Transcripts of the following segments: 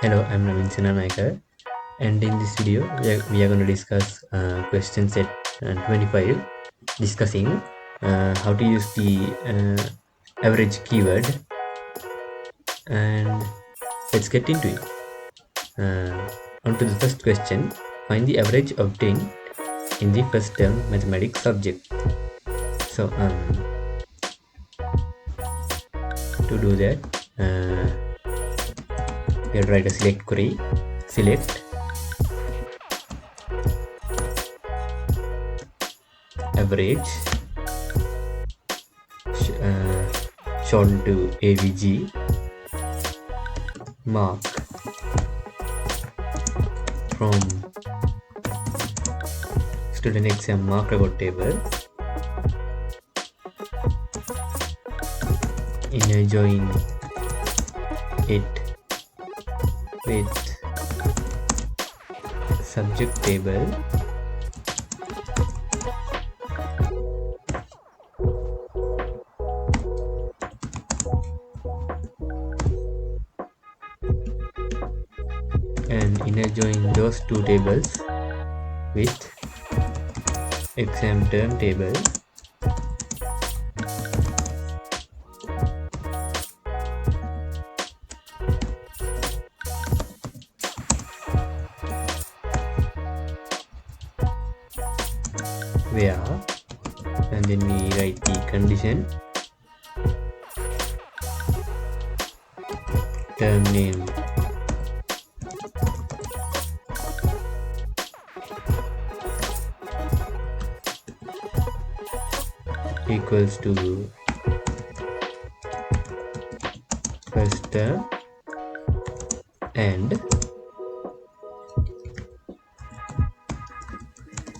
Hello, I'm Navin Sinanaikar, and in this video, we are going to discuss question set 25, discussing how to use the average keyword, and let's get into it. On to the first question, find the average obtained in the first term mathematics subject. So, to do that, we'll write a select query, select average shown to AVG mark from student exam mark record table. Inner join it with subject table and inner join those two tables with exam term table where, and then we write the condition term name equals to first term and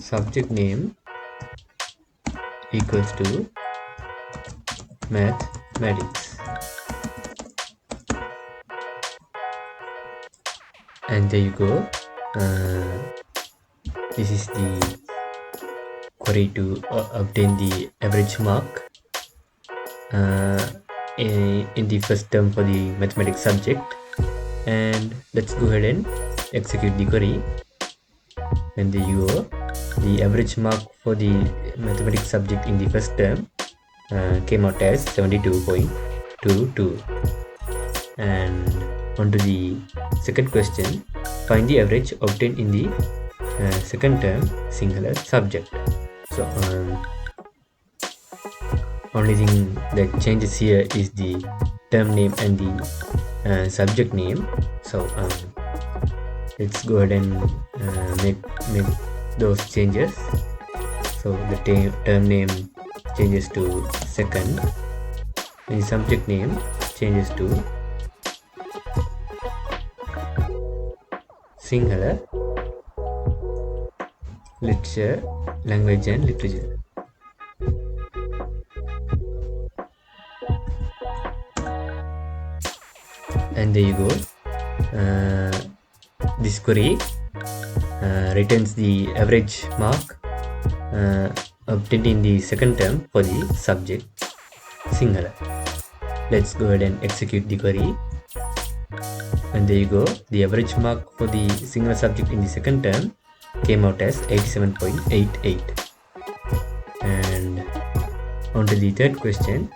subject name equals to mathematics, and there you go. This is the query to obtain the average mark in the first term for the mathematics subject. And let's go ahead and execute the query, and there you go. The average mark for the mathematics subject in the first term came out as 72.22. And on to the second question, find the average obtained in the second term singular subject. So only thing that changes here is the term name and the subject name. So let's go ahead and make those changes. So the term name changes to second, and the subject name changes to singular literature, language and literature. And there you go. This query returns the average mark obtained in the second term for the subject singular. Let's go ahead and execute the query, and there you go. The average mark for the singular subject in the second term came out as 87.88. And on to the third question,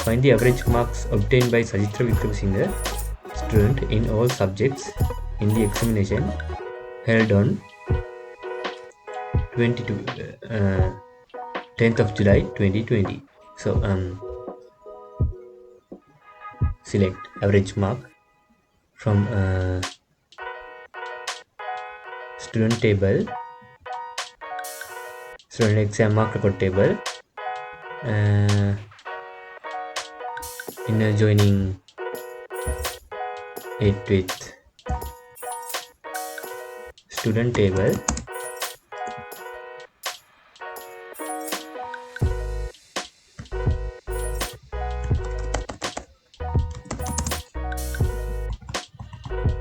find the average marks obtained by Sajitra Wickramasinghe, student in all subjects in the examination held on 10th of July 2020. So select average mark from student table, student exam mark record table, inner joining it with student table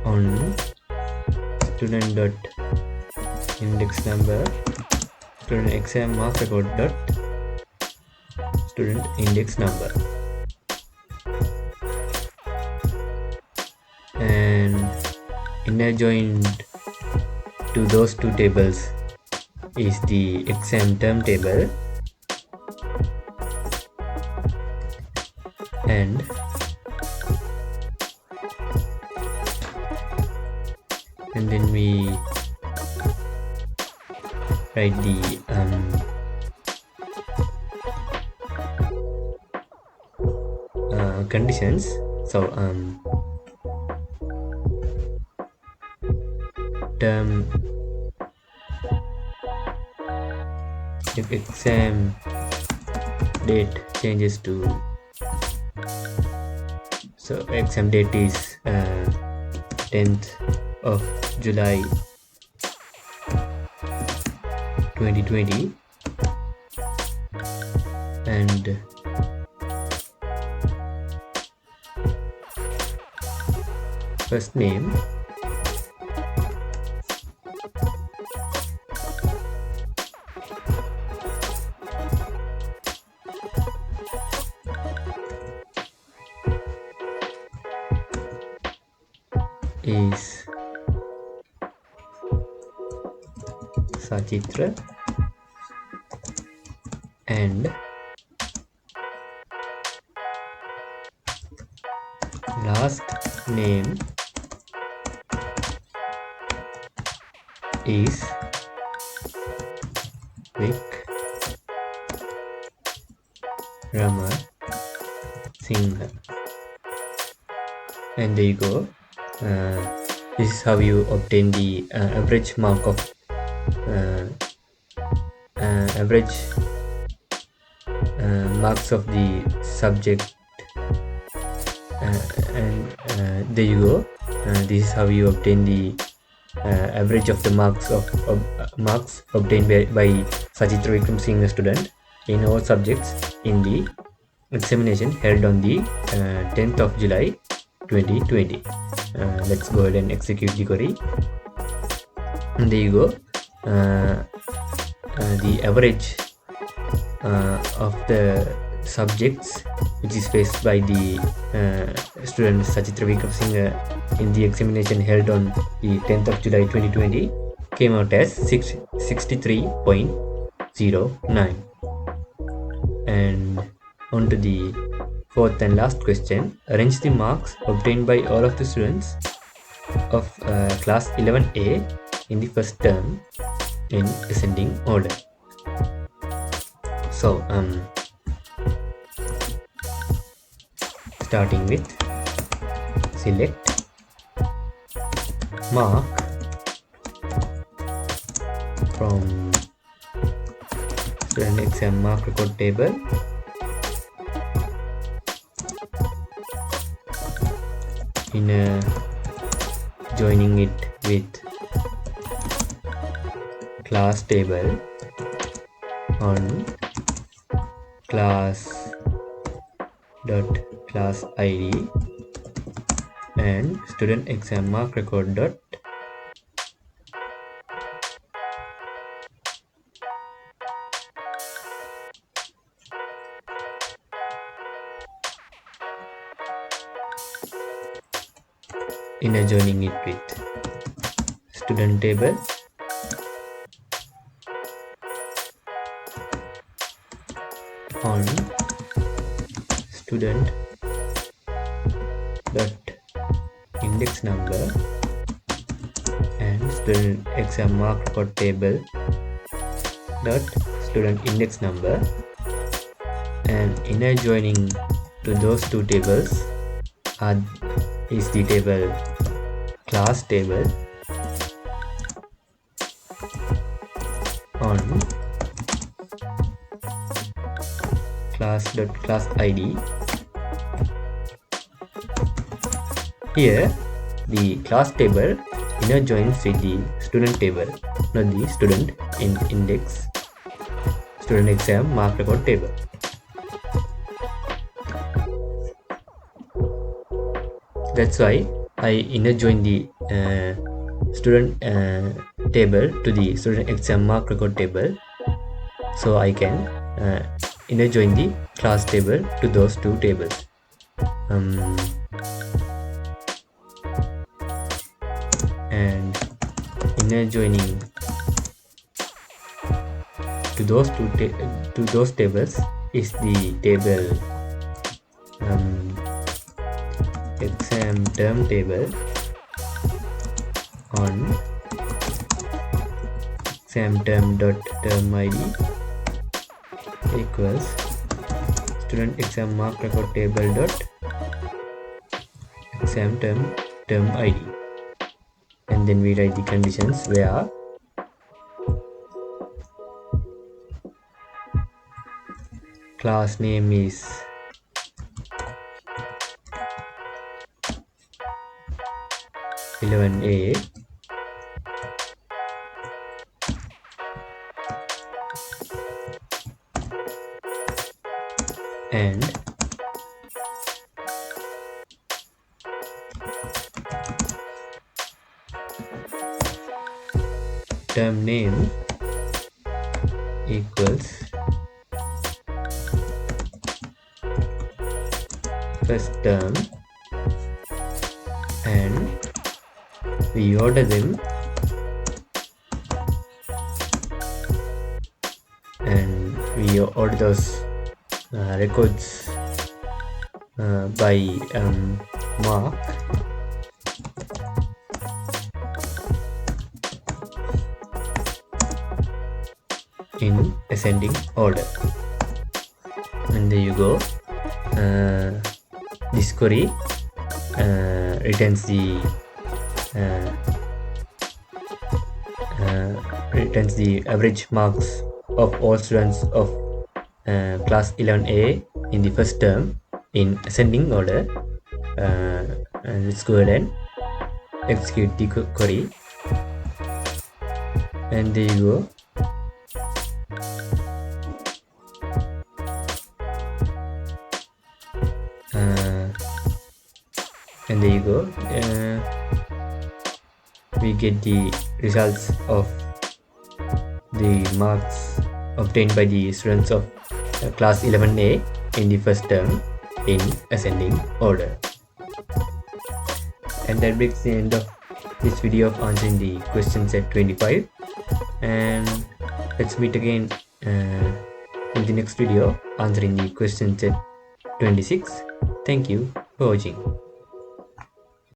on student dot index number, student exam mark record dot student index number, and inner joined to those two tables is the exam term table, and then we write the conditions. So term if exam date changes to, so exam date is 10th of July 2020, and first name is Sachitra, and last name is Rama Singha. And there you go. This is how you obtain the average mark of average marks of the subject, and there you go. This is how you obtain the average of the marks obtained by Sachitra Vikram Singh student in all subjects in the examination held on the 10th of July 2020. Let's go ahead and execute the query. And there you go. The average of the subjects which is faced by the student Sachitra Vikram Singh in the examination held on the 10th of July 2020 came out as 63.09. And on to the fourth and last question. Arrange the marks obtained by all of the students of class 11A in the first term in ascending order. So starting with select mark from student exam mark record table, in joining it with class table on class dot class id and student exam mark record dot inner joining it with student table on student dot index number and student exam mark record table dot student index number, and inner joining to those two tables is the table class table on class id. Here the class table inner joins with the student table, not the student index student exam mark record table. That's why I inner join the student table to the student exam mark record table, so I can inner join the class table to those two tables. and inner joining to those tables is the table exam term table on exam term dot term id equals student exam mark record table dot exam term id, and then we write the conditions where class name is (11A) and term name equals first term, and we order them and we order those records by mark in ascending order. And there you go. This query returns the average marks of all students of class 11A in the first term in ascending order. And let's go ahead and execute the query, and there you go. And there you go. We get the results of the marks obtained by the students of class 11A in the first term in ascending order. And that brings the end of this video of answering the question set 25, and let's meet again in the next video answering the question set 26. Thank you for watching.